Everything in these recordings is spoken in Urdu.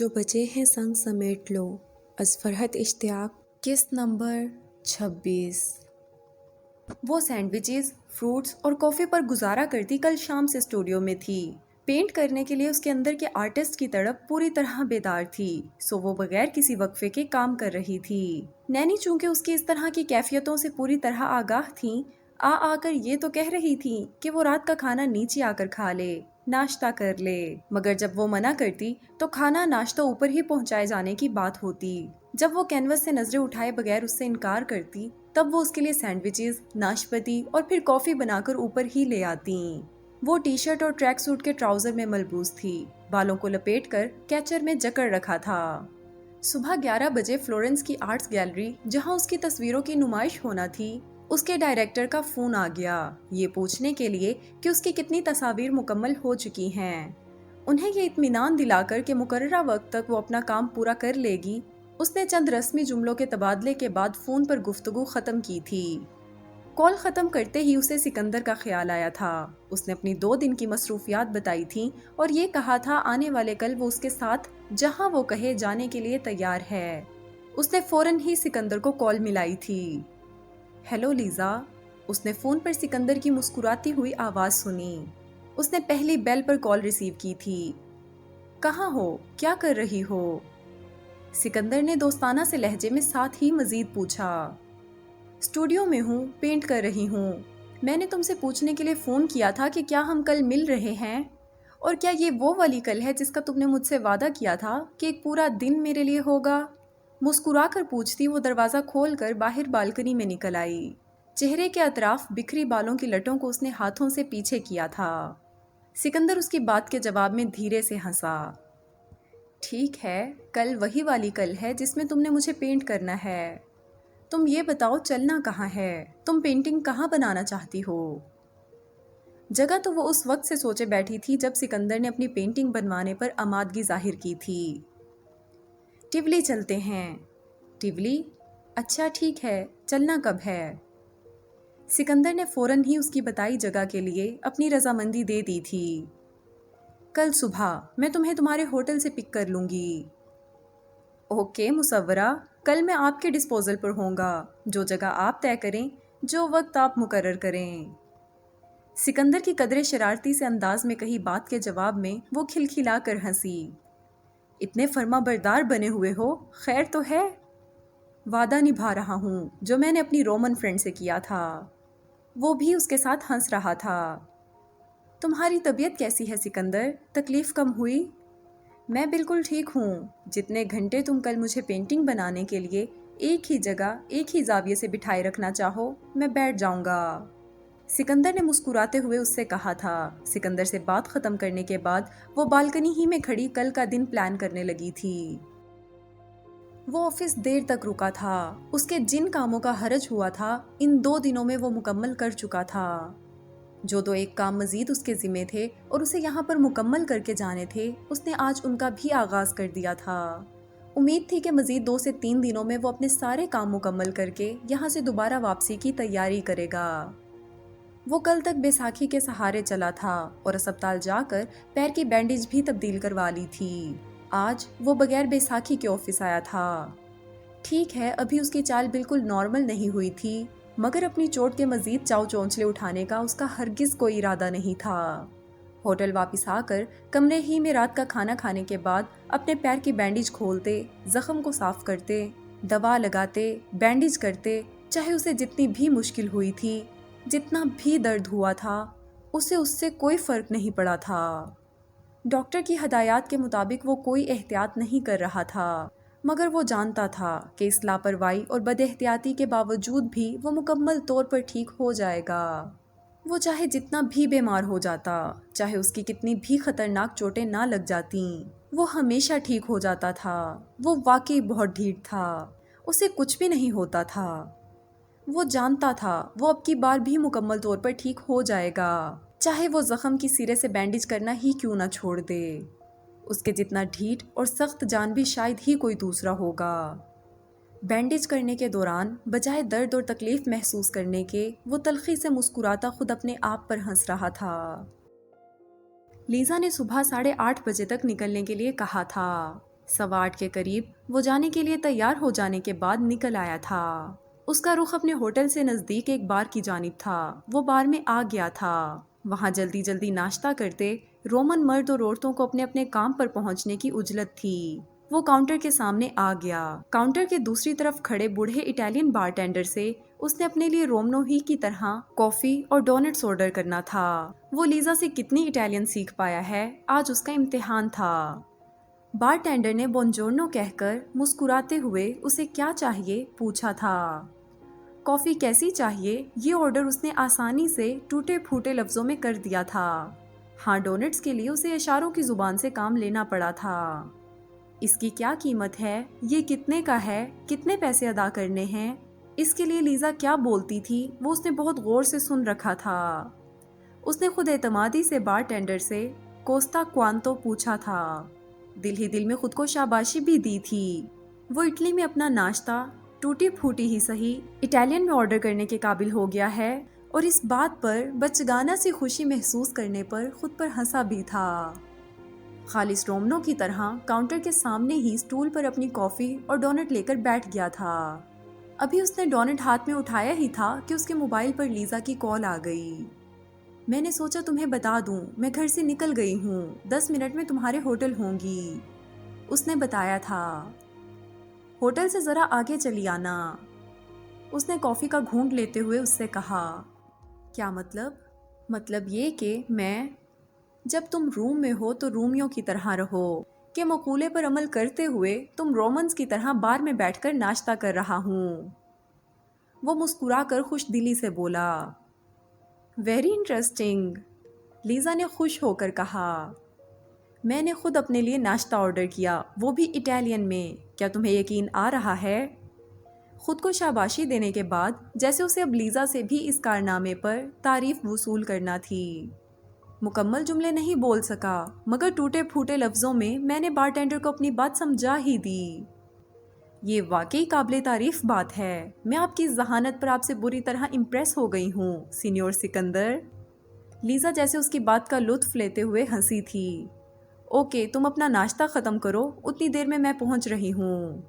جو بچے ہیں سنگ سمیٹ لو، از فرحت اشتیاق، قسط نمبر 26۔ وہ سینڈوچز، فروٹس اور کافی پر گزارا کرتی کل شام سے اسٹوڈیو میں تھی۔ پینٹ کرنے کے لیے اس کے اندر کے آرٹسٹ کی تڑپ پوری طرح بیدار تھی، سو وہ بغیر کسی وقفے کے کام کر رہی تھی۔ نینی چونکہ اس کی اس طرح کی کیفیتوں سے پوری طرح آگاہ تھیں، آ کر یہ تو کہہ رہی تھی کہ وہ رات کا کھانا نیچے آ کر کھا لے، ناشتہ کر لے، مگر جب وہ منع کرتی تو کھانا ناشتہ اوپر ہی پہنچائے جانے کی بات ہوتی۔ جب وہ کینوس سے نظریں اٹھائے بغیر اس سے انکار کرتی، تب وہ اس کے لیے سینڈوچز، ناشپتی اور پھر کافی بنا کر اوپر ہی لے آتی۔ وہ ٹی شرٹ اور ٹریک سوٹ کے ٹراؤزر میں ملبوس تھی، بالوں کو لپیٹ کر کیچر میں جکڑ رکھا تھا۔ صبح 11 بجے فلورنس کی آرٹس گیلری، جہاں اس کی تصویروں کی نمائش ہونا تھی، اس کے ڈائریکٹر کا فون آ گیا، یہ پوچھنے کے لیے کہ اس کی کتنی تصاویر مکمل ہو چکی ہیں۔ انہیں یہ اطمینان دلا کر کہ مقررہ وقت تک وہ اپنا کام پورا کر لے گی، اس نے چند رسمی جملوں کے تبادلے کے بعد فون پر گفتگو ختم کی تھی۔ کال ختم کرتے ہی اسے سکندر کا خیال آیا تھا۔ اس نے اپنی 2 دن کی مصروفیات بتائی تھیں اور یہ کہا تھا آنے والے کل وہ اس کے ساتھ جہاں وہ کہے جانے کے لیے تیار ہے۔ اس نے فوراً ہی سکندر کو کال ملائی تھی۔ ہیلو لیزا، اس نے فون پر سکندر کی مسکراتی ہوئی آواز سنی۔ اس نے پہلی بیل پر کال ریسیو کی تھی۔ کہاں ہو؟ کیا کر رہی ہو؟ سکندر نے دوستانہ سے لہجے میں ساتھ ہی مزید پوچھا۔ اسٹوڈیو میں ہوں، پینٹ کر رہی ہوں۔ میں نے تم سے پوچھنے کے لیے فون کیا تھا کہ کیا ہم کل مل رہے ہیں؟ اور کیا یہ وہ والی کل ہے جس کا تم نے مجھ سے وعدہ کیا تھا کہ ایک پورا دن میرے لیے ہوگا؟ مسکرا کر پوچھتی وہ دروازہ کھول کر باہر بالکنی میں نکل آئی۔ چہرے کے اطراف بکھری بالوں کی لٹوں کو اس نے ہاتھوں سے پیچھے کیا تھا۔ سکندر اس کی بات کے جواب میں دھیرے سے ہنسا۔ ٹھیک ہے، کل وہی والی کل ہے جس میں تم نے مجھے پینٹ کرنا ہے۔ تم یہ بتاؤ چلنا کہاں ہے؟ تم پینٹنگ کہاں بنانا چاہتی ہو؟ جگہ تو وہ اس وقت سے سوچے بیٹھی تھی جب سکندر نے اپنی پینٹنگ بنوانے پر آمادگی ظاہر کی تھی۔ ٹیولی چلتے ہیں۔ ٹیولی؟ اچھا ٹھیک ہے، چلنا کب ہے؟ سکندر نے فوراً ہی اس کی بتائی جگہ کے لیے اپنی رضامندی دے دی تھی۔ کل صبح میں تمہیں تمہارے ہوٹل سے پک کر لوں گی۔ اوکے مصورہ، کل میں آپ کے ڈسپوزل پر ہوں گا، جو جگہ آپ طے کریں، جو وقت آپ مقرر کریں۔ سکندر کی قدرے شرارتی سے انداز میں کہی بات کے جواب میں وہ کھلکھلا کر ہنسی۔ اتنے فرما بردار بنے ہوئے ہو، خیر تو ہے؟ وعدہ نبھا رہا ہوں جو میں نے اپنی رومن فرینڈ سے کیا تھا۔ وہ بھی اس کے ساتھ ہنس رہا تھا۔ تمہاری طبیعت کیسی ہے سکندر؟ تکلیف کم ہوئی؟ میں بالکل ٹھیک ہوں۔ جتنے گھنٹے تم کل مجھے پینٹنگ بنانے کے لیے ایک ہی جگہ، ایک ہی زاویے سے بٹھائے رکھنا چاہو، میں بیٹھ جاؤں گا۔ سکندر نے مسکراتے ہوئے اس سے کہا تھا۔ سکندر سے بات ختم کرنے کے بعد وہ بالکنی ہی میں کھڑی کل کا دن پلان کرنے لگی تھی۔ وہ آفس دیر تک رکا تھا۔ اس کے جن کاموں کا حرج ہوا تھا، ان 2 دنوں میں وہ مکمل کر چکا تھا۔ جو 1 کام مزید اس کے ذمے تھے اور اسے یہاں پر مکمل کر کے جانے تھے، اس نے آج ان کا بھی آغاز کر دیا تھا۔ امید تھی کہ مزید 2 سے 3 دنوں میں وہ اپنے سارے کام مکمل کر کے یہاں سے دوبارہ واپسی کی تیاری کرے گا۔ وہ کل تک بیساکھی کے سہارے چلا تھا اور اسپتال جا کر پیر کی بینڈیج بھی تبدیل کروا لی تھی۔ آج وہ بغیر بیساکھی کے آفس آیا تھا۔ ٹھیک ہے، ابھی اس کی چال بالکل نارمل نہیں ہوئی تھی، مگر اپنی چوٹ کے مزید چاؤ چونچلے اٹھانے کا اس کا ہرگز کوئی ارادہ نہیں تھا۔ ہوٹل واپس آ کر کمرے ہی میں رات کا کھانا کھانے کے بعد اپنے پیر کی بینڈیج کھولتے، زخم کو صاف کرتے، دوا لگاتے، بینڈیج کرتے، چاہے اسے جتنی بھی مشکل ہوئی تھی، جتنا بھی درد ہوا تھا، اسے اس سے کوئی فرق نہیں پڑا تھا۔ ڈاکٹر کی ہدایات کے مطابق وہ کوئی احتیاط نہیں کر رہا تھا، مگر وہ جانتا تھا کہ اس لاپرواہی اور بد احتیاطی کے باوجود بھی وہ مکمل طور پر ٹھیک ہو جائے گا۔ وہ چاہے جتنا بھی بیمار ہو جاتا، چاہے اس کی کتنی بھی خطرناک چوٹیں نہ لگ جاتیں، وہ ہمیشہ ٹھیک ہو جاتا تھا۔ وہ واقعی بہت ڈھیٹ تھا، اسے کچھ بھی نہیں ہوتا تھا۔ وہ جانتا تھا وہ اب کی بار بھی مکمل طور پر ٹھیک ہو جائے گا، چاہے وہ زخم کی سرے سے بینڈیج کرنا ہی کیوں نہ چھوڑ دے۔ اس کے جتنا ڈھیٹ اور سخت جان بھی شاید ہی کوئی دوسرا ہوگا۔ بینڈیج کرنے کے دوران بجائے درد اور تکلیف محسوس کرنے کے، وہ تلخی سے مسکراتا خود اپنے آپ پر ہنس رہا تھا۔ لیزا نے صبح 8:30 بجے تک نکلنے کے لیے کہا تھا۔ 8:15 کے قریب وہ جانے کے لیے تیار ہو جانے کے بعد نکل آیا تھا۔ اس کا رخ اپنے ہوٹل سے نزدیک ایک بار کی جانب تھا۔ وہ بار میں آ گیا تھا۔ وہاں جلدی جلدی ناشتہ کرتے رومن مرد اور عورتوں کو اپنے اپنے کام پر پہنچنے کی عجلت تھی۔ وہ کاؤنٹر کے سامنے آ گیا۔ کاؤنٹر کے دوسری طرف کھڑے بوڑھے اٹالین بارٹینڈر سے اس نے اپنے لیے رومنو ہی کی طرح کافی اور ڈونٹس آرڈر کرنا تھا۔ وہ لیزا سے کتنی اٹالین سیکھ پایا ہے، آج اس کا امتحان تھا۔ بارٹینڈر نے بونجورنو کہہ کر مسکراتے ہوئے اسے کیا چاہیے پوچھا تھا۔ کافی کیسی چاہیے، یہ آرڈر اس نے آسانی سے ٹوٹے پھوٹے لفظوں میں کر دیا تھا۔ ہاں، ڈونٹس کے لیے اسے اشاروں کی زبان سے کام لینا پڑا تھا۔ اس کی کیا قیمت ہے، یہ کتنے کا ہے، کتنے پیسے ادا کرنے ہیں، اس کے لیے لیزا کیا بولتی تھی وہ اس نے بہت غور سے سن رکھا تھا۔ اس نے خود اعتمادی سے بارٹینڈر سے کوستا کوانتو پوچھا تھا۔ دل ہی دل میں خود کو شاباشی بھی دی تھی۔ وہ اٹلی میں اپنا ناشتہ ٹوٹی پھوٹی ہی صحیح اٹالین میں آرڈر کرنے کے قابل ہو گیا ہے، اور اس بات پر بچگانہ سی خوشی محسوس کرنے پر خود پر ہنسا بھی تھا۔ خالص رومنو کی طرح کاؤنٹر کے سامنے ہی سٹول پر اپنی کافی اور ڈونٹ لے کر بیٹھ گیا تھا۔ ابھی اس نے ڈونٹ ہاتھ میں اٹھایا ہی تھا کہ اس کے موبائل پر لیزا کی کال آ گئی۔ میں نے سوچا تمہیں بتا دوں، میں گھر سے نکل گئی ہوں، 10 منٹ میں تمہارے ہوٹل ہوں گی، اس نے بتایا تھا۔ ہوٹل سے ذرا آگے چلی آنا، اس نے کافی کا گھونٹ لیتے ہوئے اس سے کہا۔ کیا مطلب؟ مطلب یہ کہ جب تم روم میں ہو تو رومیوں کی طرح رہو، کہ مقولے پر عمل کرتے ہوئے تم رومنز کی طرح بار میں بیٹھ کر ناشتہ کر رہا ہوں۔ وہ مسکرا کر خوش دلی سے بولا۔ ویری انٹرسٹنگ، لیزا نے خوش ہو کر کہا۔ میں نے خود اپنے لیے ناشتہ آرڈر کیا، وہ بھی اٹالین میں، کیا تمہیں یقین آ رہا ہے؟ خود کو شاباشی دینے کے بعد جیسے اسے اب لیزا سے بھی اس کارنامے پر تعریف وصول کرنا تھی۔ مکمل جملے نہیں بول سکا، مگر ٹوٹے پھوٹے لفظوں میں نے بارٹینڈر کو اپنی بات سمجھا ہی دی۔ یہ واقعی قابل تعریف بات ہے، میں آپ کی ذہانت پر آپ سے بری طرح امپریس ہو گئی ہوں سینیور سکندر۔ لیزا جیسے اس کی بات کا لطف لیتے ہوئے ہنسی تھی۔ اوکے، تم اپنا ناشتہ ختم کرو، اتنی دیر میں پہنچ رہی ہوں۔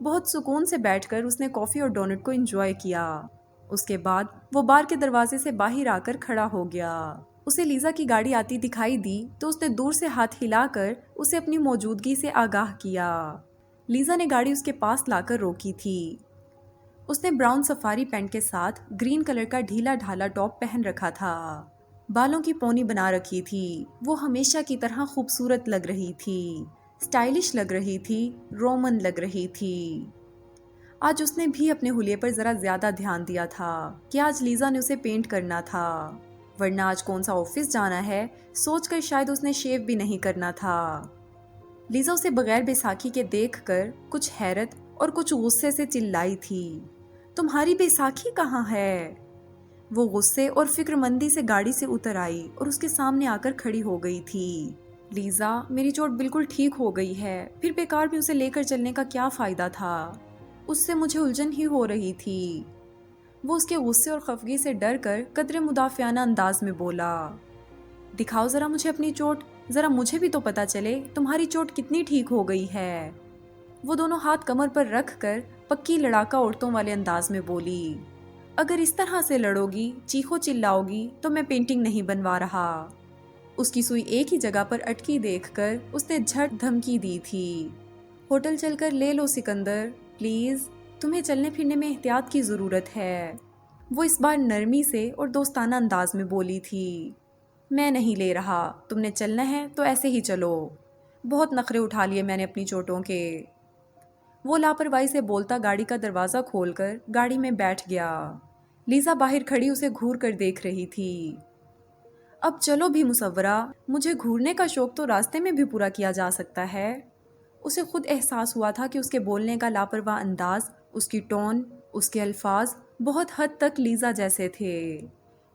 بہت سکون سے بیٹھ کر اس نے کافی اور ڈونٹ کو انجوائے کیا۔ اس کے بعد وہ بار کے دروازے سے باہر آ کر کھڑا ہو گیا۔ اسے لیزا کی گاڑی آتی دکھائی دی تو اس نے دور سے ہاتھ ہلا کر اسے اپنی موجودگی سے آگاہ کیا۔ لیزا نے گاڑی اس کے پاس لا کر روکی تھی۔ اس نے براؤن سفاری پینٹ کے ساتھ گرین کلر کا ڈھیلا ڈھالا ٹاپ پہن رکھا تھا۔ بالوں کی پونی بنا رکھی تھی۔ وہ ہمیشہ کی طرح خوبصورت لگ رہی تھی، سٹائلش لگ رہی تھی، رومن لگ رہی تھی۔ آج اس نے بھی اپنے حلیے پر ذرا زیادہ دھیان دیا تھا کہ آج لیزا نے اسے پینٹ کرنا تھا، ورنہ آج کون سا آفس جانا ہے سوچ کر شاید اس نے شیو بھی نہیں کرنا تھا۔ لیزا اسے بغیر بیساکھی کے دیکھ کر کچھ حیرت اور کچھ غصے سے چلائی تھی۔ تمہاری بیساکھی کہاں ہے؟ وہ غصے اور فکر مندی سے گاڑی سے اتر آئی اور اس کے سامنے آ کر کھڑی ہو گئی تھی۔ لیزا، میری چوٹ بالکل ٹھیک ہو گئی ہے، پھر بیکار میں اسے لے کر چلنے کا کیا فائدہ تھا؟ اس سے مجھے الجھن ہی ہو رہی تھی۔ وہ اس کے غصے اور خفگی سے ڈر کر قدرے مدافعانہ انداز میں بولا۔ دکھاؤ ذرا مجھے اپنی چوٹ، ذرا مجھے بھی تو پتا چلے تمہاری چوٹ کتنی ٹھیک ہو گئی ہے۔ وہ دونوں ہاتھ کمر پر رکھ کر پکی لڑاکا عورتوں والے انداز میں بولی۔ اگر اس طرح سے لڑو گی، چیخو چلاؤ گی تو میں پینٹنگ نہیں بنوا رہا۔ اس کی سوئی ایک ہی جگہ پر اٹکی دیکھ کر اس نے جھٹ دھمکی دی تھی۔ ہوٹل چل کر لے لو سکندر، پلیز، تمہیں چلنے پھرنے میں احتیاط کی ضرورت ہے۔ وہ اس بار نرمی سے اور دوستانہ انداز میں بولی تھی۔ میں نہیں لے رہا، تم نے چلنا ہے تو ایسے ہی چلو، بہت نخرے اٹھا لیے میں نے اپنی چوٹوں کے۔ وہ لاپرواہی سے بولتا گاڑی کا دروازہ کھول کر گاڑی میں بیٹھ گیا۔ لیزا باہر کھڑی اسے گھور کر دیکھ رہی تھی۔ اب چلو بھی مصورہ، مجھے گھورنے کا شوق تو راستے میں بھی پورا کیا جا سکتا ہے۔ اسے خود احساس ہوا تھا کہ اس کے بولنے کا لاپرواہ انداز، اس کی ٹون، اس کے الفاظ بہت حد تک لیزا جیسے تھے۔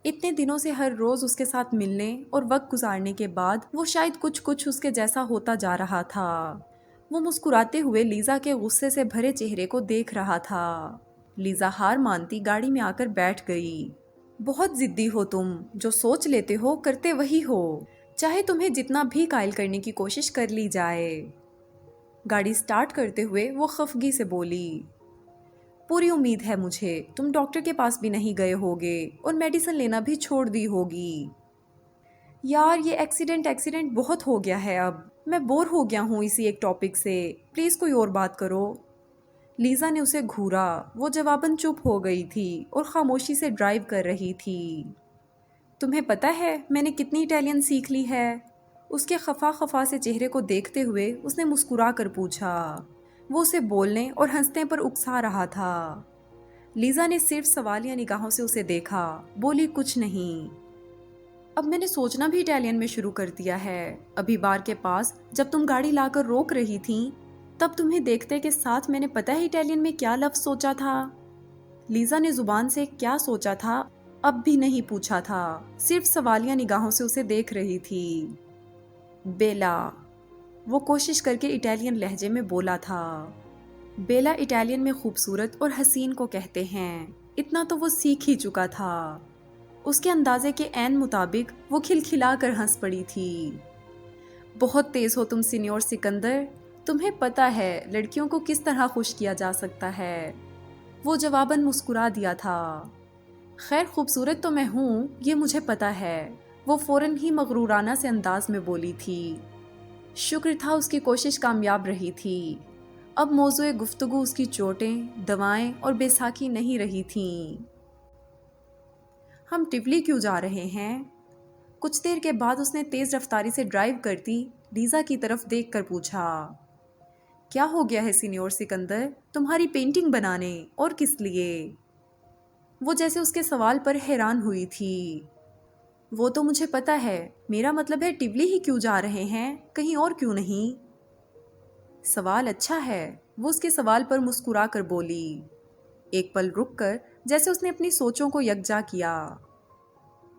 اتنے دنوں سے ہر روز اس کے ساتھ ملنے اور وقت گزارنے کے بعد وہ شاید کچھ اس کے جیسا ہوتا جا رہا تھا۔ وہ مسکراتے ہوئے لیزا کے غصے سے بھرے چہرے کو دیکھ رہا تھا۔ لیزا ہار مانتی گاڑی میں آ کر بیٹھ گئی۔ بہت ضدی ہو تم، جو سوچ لیتے ہو کرتے وہی ہو، چاہے تمہیں جتنا بھی قائل کرنے کی کوشش کر لی جائے۔ گاڑی سٹارٹ کرتے ہوئے وہ خفگی سے بولی، پوری امید ہے مجھے تم ڈاکٹر کے پاس بھی نہیں گئے ہوگے اور میڈیسن لینا بھی چھوڑ دی ہوگی۔ یار یہ ایکسیڈنٹ بہت ہو گیا ہے، اب میں بور ہو گیا ہوں اسی ایک ٹاپک سے، پلیز کوئی اور بات کرو۔ لیزا نے اسے گھورا، وہ جواباً چپ ہو گئی تھی اور خاموشی سے ڈرائیو کر رہی تھی۔ تمہیں پتہ ہے میں نے کتنی اٹیلین سیکھ لی ہے؟ اس کے خفا سے چہرے کو دیکھتے ہوئے اس نے مسکرا کر پوچھا۔ وہ اسے بولنے اور ہنسنے پر اکسا رہا تھا۔ لیزا نے صرف سوالیہ نگاہوں سے اسے دیکھا، بولی کچھ نہیں۔ اب میں نے سوچنا بھی اٹیلین میں شروع کر دیا ہے۔ ابھی بار کے پاس جب تم گاڑی لا کر روک رہی تھیں تب تمہیں دیکھتے کے ساتھ میں نے پتہ ہے اٹیلین میں کیا لفظ سوچا تھا؟ لیزا نے زبان سے کیا سوچا تھا اب بھی نہیں پوچھا تھا، صرف سوالیہ نگاہوں سے اسے دیکھ رہی تھی۔ بیلا، وہ کوشش کر کے اٹیلین لہجے میں بولا تھا۔ بیلا اٹیلین میں خوبصورت اور حسین کو کہتے ہیں، اتنا تو وہ سیکھ ہی چکا تھا۔ اس کے اندازے کے عین مطابق وہ کھلکھلا کر ہنس پڑی تھی۔ بہت تیز ہو تم سینیور سکندر، تمہیں پتہ ہے لڑکیوں کو کس طرح خوش کیا جا سکتا ہے۔ وہ جواباً مسکرا دیا تھا۔ خیر خوبصورت تو میں ہوں یہ مجھے پتہ ہے، وہ فوراً ہی مغرورانہ سے انداز میں بولی تھی۔ شکر تھا اس کی کوشش کامیاب رہی تھی۔ اب موضوع گفتگو اس کی چوٹیں، دوائیں اور بیساکھی نہیں رہی تھیں۔ ہم ٹیولی کیوں جا رہے ہیں؟ کچھ دیر کے بعد اس نے تیز رفتاری سے ڈرائیو کرتی لیزا کی طرف دیکھ کر پوچھا، کیا ہو گیا ہے سینیور سکندر؟ تمہاری پینٹنگ بنانے، اور کس لیے؟ وہ جیسے اس کے سوال پر حیران ہوئی تھی۔ وہ تو مجھے پتہ ہے، میرا مطلب ہے ٹیولی ہی کیوں جا رہے ہیں، کہیں اور کیوں نہیں؟ سوال اچھا ہے، وہ اس کے سوال پر مسکرا کر بولی، ایک پل رک کر جیسے اس نے اپنی سوچوں کو یکجا کیا۔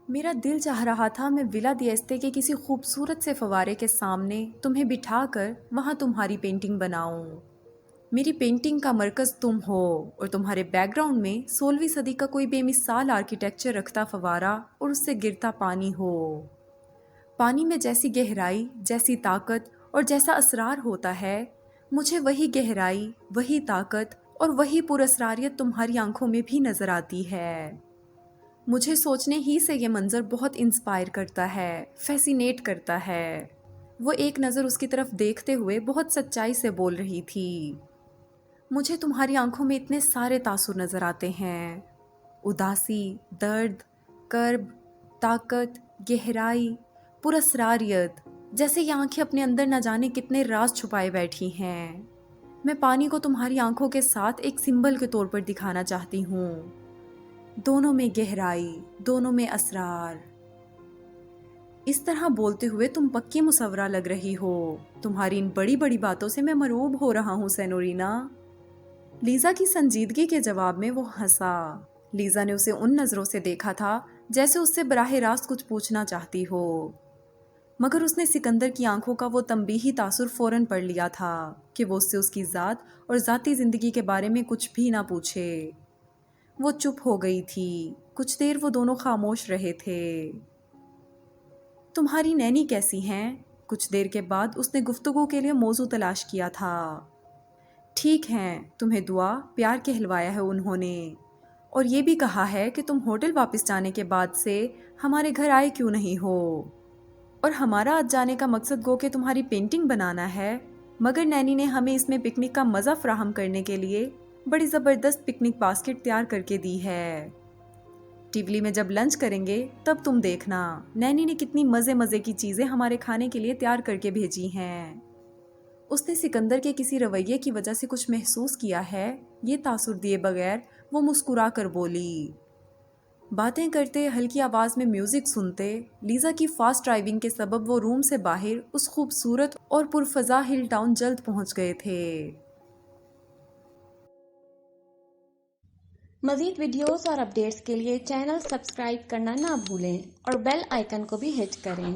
میرا دل چاہ رہا تھا میں ولا دیستے کے کسی خوبصورت سے فوارے کے سامنے تمہیں بٹھا کر وہاں تمہاری پینٹنگ بناؤں۔ میری پینٹنگ کا مرکز تم ہو اور تمہارے بیک گراؤنڈ میں 16ویں صدی کا کوئی بے مثال آرکیٹیکچر رکھتا فوارہ اور اس سے گرتا پانی ہو۔ پانی میں جیسی گہرائی، جیسی طاقت اور جیسا اسرار ہوتا ہے، مجھے وہی گہرائی، وہی طاقت اور وہی پراسراریت تمہاری آنکھوں میں بھی نظر آتی ہے۔ مجھے سوچنے ہی سے یہ منظر بہت انسپائر کرتا ہے، فیسینیٹ کرتا ہے۔ وہ ایک نظر اس کی طرف دیکھتے ہوئے بہت سچائی سے بول رہی تھی، مجھے تمہاری آنکھوں میں اتنے سارے تاثر نظر آتے ہیں، اداسی، درد، کرب، طاقت، گہرائی، پراسراریت، جیسے یہ آنکھیں اپنے اندر نہ جانے کتنے راز چھپائے بیٹھی ہیں۔ میں پانی کو تمہاری آنکھوں کے ساتھ ایک سمبل کے طور پر دکھانا چاہتی ہوں، دونوں میں گہرائی، دونوں میں اسرار۔ اس طرح بولتے ہوئے تم پکی مصورہ لگ رہی ہو، تمہاری ان بڑی بڑی باتوں سے میں مرعوب ہو رہا ہوں سینورینا۔ لیزا کی سنجیدگی کے جواب میں وہ ہنسا۔ لیزا نے اسے ان نظروں سے دیکھا تھا جیسے اس سے براہ راست کچھ پوچھنا چاہتی ہو، مگر اس نے سکندر کی آنکھوں کا وہ تنبیہی تاثر فوراً پڑھ لیا تھا کہ وہ اس سے اس کی ذات اور ذاتی زندگی کے بارے میں کچھ بھی نہ پوچھے۔ وہ چپ ہو گئی تھی، کچھ دیر وہ دونوں خاموش رہے تھے۔ تمہاری نینی کیسی ہیں؟ کچھ دیر کے بعد اس نے گفتگو کے لیے موضوع تلاش کیا تھا۔ ٹھیک ہیں، تمہیں دعا پیار کہلوایا ہے انہوں نے، اور یہ بھی کہا ہے کہ تم ہوٹل واپس جانے کے بعد سے ہمارے گھر آئے کیوں نہیں ہو، اور ہمارا آج جانے کا مقصد گو کہ تمہاری پینٹنگ بنانا ہے، مگر نینی نے ہمیں اس میں پکنک کا مزہ فراہم کرنے کے لیے بڑی زبردست پکنک باسکٹ تیار کر کے دی ہے۔ ٹیولی میں جب لنچ کریں گے تب تم دیکھنا نینی نے کتنی مزے کی چیزیں ہمارے کھانے کے لیے تیار کر کے بھیجی ہیں۔ اس نے سکندر کے کسی رویے کی وجہ سے کچھ محسوس کیا ہے، یہ تاثر دیے بغیر وہ مسکرا کر بولی۔ باتیں کرتے، ہلکی آواز میں میوزک سنتے، لیزا کی فاسٹ ڈرائیونگ کے سبب وہ روم سے باہر اس خوبصورت اور پرفضا ہل ٹاؤن جلد پہنچ گئے تھے۔ مزید ویڈیوز اور اپڈیٹس کے لیے چینل سبسکرائب کرنا نہ بھولیں اور بیل آئیکن کو بھی ہٹ کریں۔